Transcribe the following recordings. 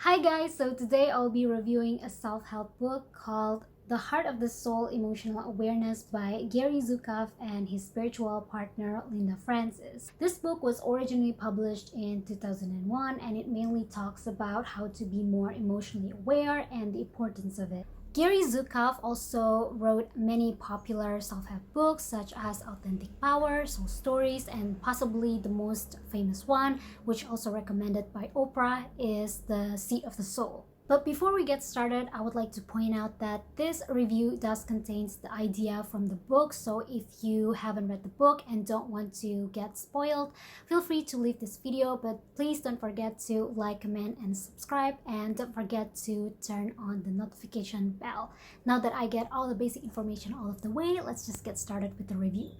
Hi guys, so today I'll be reviewing a self-help book called The Heart of the Soul Emotional Awareness by Gary Zukav and his spiritual partner Linda Francis. This book was originally published in 2001 and it mainly talks about how to be more emotionally aware and the importance of it. Gary Zukav also wrote many popular self-help books such as Authentic Power, Soul Stories, and possibly the most famous one, which also recommended by Oprah, is The Seat of the Soul. But before we get started, I would like to point out that this review does contain the idea from the book, so if you haven't read the book and don't want to get spoiled, feel free to leave this video, but please don't forget to like, comment, and subscribe, and don't forget to turn on the notification bell. Now that I get all the basic information all of the way, let's just get started with the review.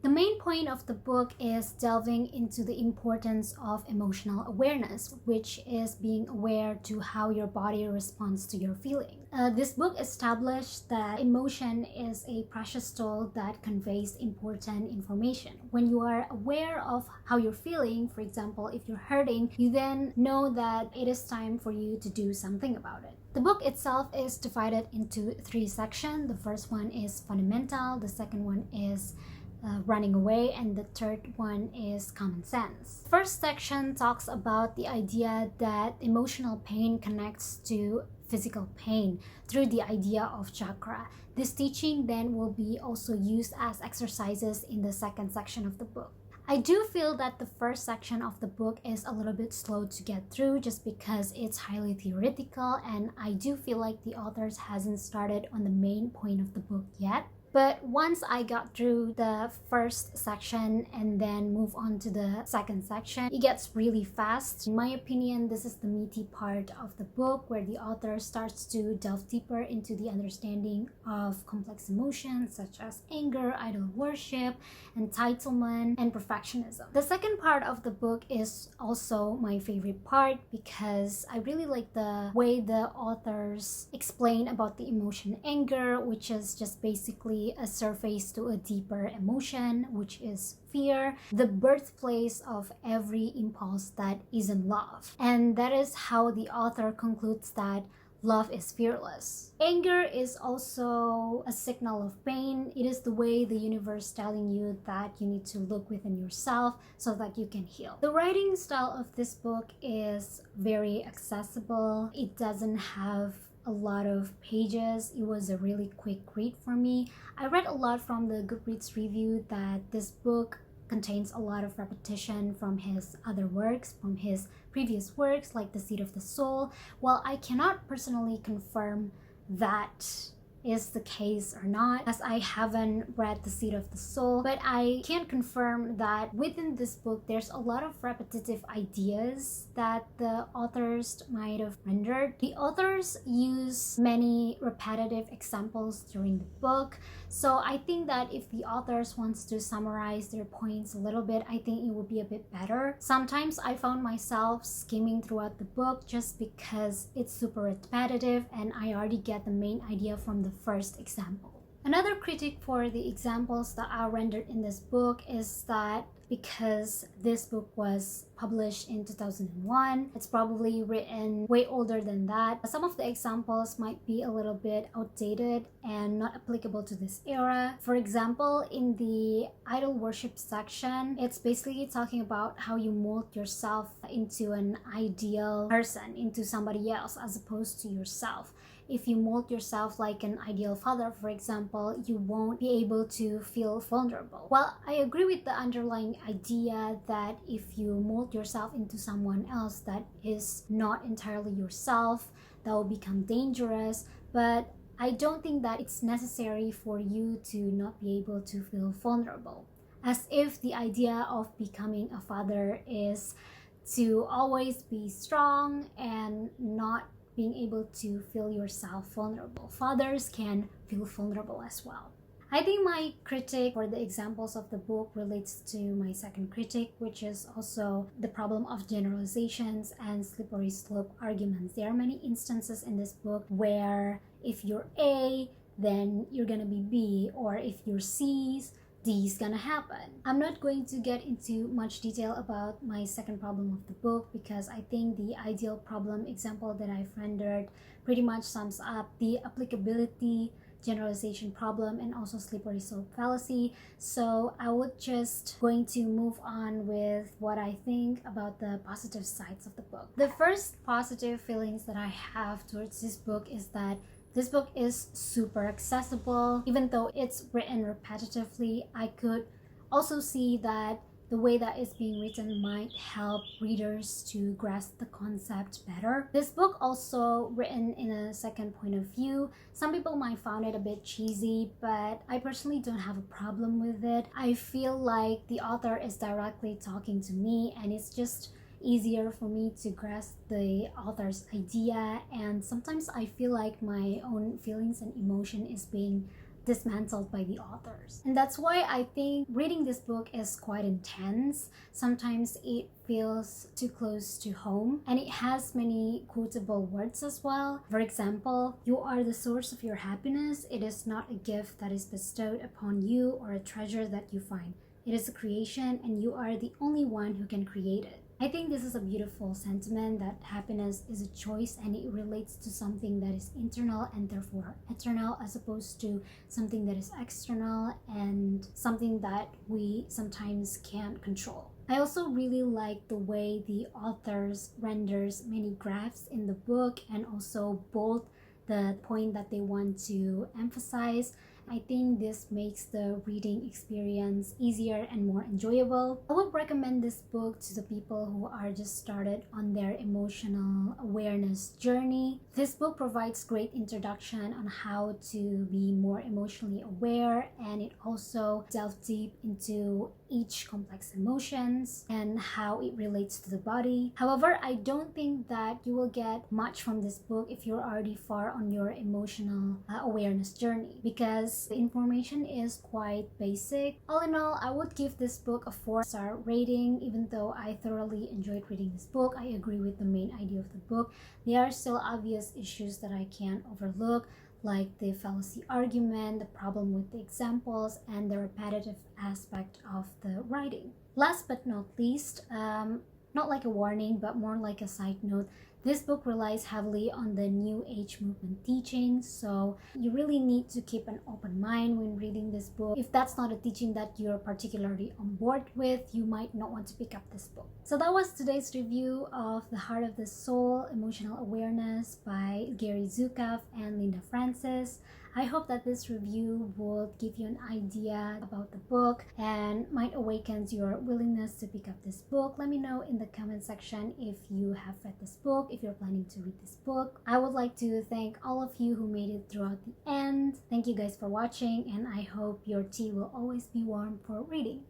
The main point of the book is delving into the importance of emotional awareness, which is being aware to how your body responds to your feeling. This book established that emotion is a precious tool that conveys important information. When you are aware of how you're feeling, for example, if you're hurting, you then know that it is time for you to do something about it. The book itself is divided into three sections. The first one is fundamental, the second one is running away, and the third one is common sense. First section talks about the idea that emotional pain connects to physical pain through the idea of chakra. This teaching then will be also used as exercises in the second section of the book. I do feel that the first section of the book is a little bit slow to get through just because it's highly theoretical, and I do feel like the authors hasn't started on the main point of the book yet. But once I got through the first section and then move on to the second section, it gets really fast. In my opinion, this is the meaty part of the book where the author starts to delve deeper into the understanding of complex emotions such as anger, idol worship, entitlement, and perfectionism. The second part of the book is also my favorite part because I really like the way the authors explain about the emotion anger, which is just basically a surface to a deeper emotion, which is fear, the birthplace of every impulse that isn't love. And that is how the author concludes that love is fearless. Anger is also a signal of pain. It is the way the universe telling you that you need to look within yourself so that you can heal. The writing style of this book is very accessible. It doesn't have a lot of pages. It was a really quick read for me. I read a lot from the Goodreads review that this book contains a lot of repetition from his other works, from his previous works like The Seat of the Soul. While I cannot personally confirm that is the case or not, as I haven't read The Seat of the Soul, but I can confirm that within this book there's a lot of repetitive ideas that the authors might have rendered. The authors use many repetitive examples during the book, so I think that if the authors wants to summarize their points a little bit, I think it would be a bit better. Sometimes I found myself skimming throughout the book just because it's super repetitive and I already get the main idea from the first example. Another critique for the examples that are rendered in this book is that because this book was published in 2001, it's probably written way older than that. Some of the examples might be a little bit outdated and not applicable to this era. For example, in the idol worship section, it's basically talking about how you mold yourself into an ideal person, into somebody else as opposed to yourself. If you mold yourself like an ideal father, for example, you won't be able to feel vulnerable. While I agree with the underlying idea that if you mold yourself into someone else that is not entirely yourself, that will become dangerous, but I don't think that it's necessary for you to not be able to feel vulnerable. As if the idea of becoming a father is to always be strong and not being able to feel yourself vulnerable. Fathers can feel vulnerable as well. I think my critique for the examples of the book relates to my second critique, which is also the problem of generalizations and slippery slope arguments. There are many instances in this book where if you're A, then you're gonna be B, or if you're C, D is gonna happen. I'm not going to get into much detail about my second problem of the book because I think the ideal problem example that I've rendered pretty much sums up the applicability, generalization problem, and also slippery slope fallacy. So I would just going to move on with what I think about the positive sides of the book. The first positive feelings that I have towards this book is that this book is super accessible. Even though it's written repetitively, I could also see that the way that it's being written might help readers to grasp the concept better. This book also written in a second point of view. Some people might find it a bit cheesy, but I personally don't have a problem with it. I feel like the author is directly talking to me, and it's just easier for me to grasp the author's idea, and sometimes I feel like my own feelings and emotion is being dismantled by the authors. And that's why I think reading this book is quite intense. Sometimes it feels too close to home, and it has many quotable words as well. For example, "You are the source of your happiness. It is not a gift that is bestowed upon you or a treasure that you find. It is a creation, and you are the only one who can create it." I think this is a beautiful sentiment that happiness is a choice, and it relates to something that is internal and therefore eternal, as opposed to something that is external and something that we sometimes can't control. I also really like the way the authors renders many graphs in the book and also bold the point that they want to emphasize. I think this makes the reading experience easier and more enjoyable. I would recommend this book to the people who are just started on their emotional awareness journey. This book provides great introduction on how to be more emotionally aware, and it also delves deep into each complex emotions and how it relates to the body. However, I don't think that you will get much from this book if you're already far on your emotional awareness journey, because the information is quite basic. All in all, I would give this book a 4-star rating. Even though I thoroughly enjoyed reading this book, I agree with the main idea of the book. There are still obvious issues that I can't overlook, like the fallacy argument, the problem with the examples, and the repetitive aspect of the writing. Last but not least, not like a warning, but more like a side note, this book relies heavily on the New Age movement teachings, so you really need to keep an open mind when reading this book. If that's not a teaching that you're particularly on board with, you might not want to pick up this book. So that was today's review of The Heart of the Soul, Emotional Awareness by Gary Zukav and Linda Francis. I hope that this review will give you an idea about the book and might awaken your willingness to pick up this book. Let me know in the comment section if you have read this book, if you're planning to read this book. I would like to thank all of you who made it throughout the end. Thank you guys for watching, and I hope your tea will always be warm for reading.